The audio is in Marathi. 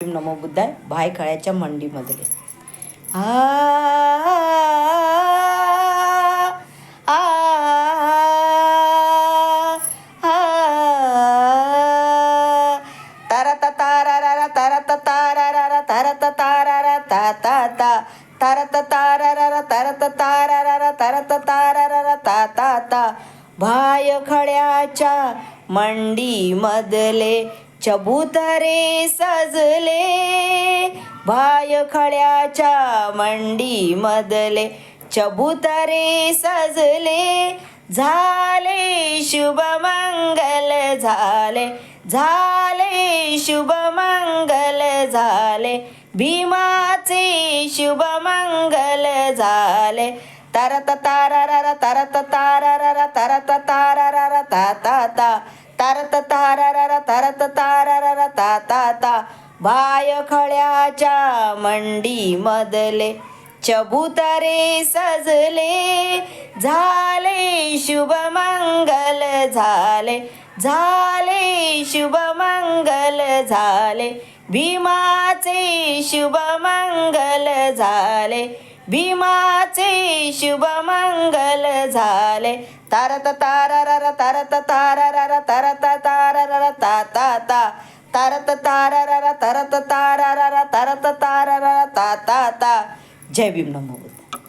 नमो बुद्धाय. भायखळ्याच्या मंडीमधले आ आ तरत तारारा तरत तारारा तरत तारारा ता ता ता तरत तारारा तरत तारारा तरत तारारा ता ता ता भायखळ्याच्या मंडीमधले चबुतरे सजले. भायखळ्याच्या मंडीमधले चबुतरे सजले. झाले शुभमंगल झाले झाले शुभमंगल झाले. भीमाचे शुभमंगल झाले. तरत तारारा तरत तारारा तरत तारारा ता ता ता तरत तारारा तरत तारारा ता ता ता भायखळ्याच्या मंडीमधले चबुतरे सजले. झाले शुभमंगल झाले झाले शुभमंगल झाले. भीमाचे शुभमंगल झाले भीमाचे शुभमंगल झाले. तरत तारारा तरत तारारा तरत तारारा ता ता ता तरत तारारा तरत तारारा तरत तारारा ता ता ता. जय भीम. नमो.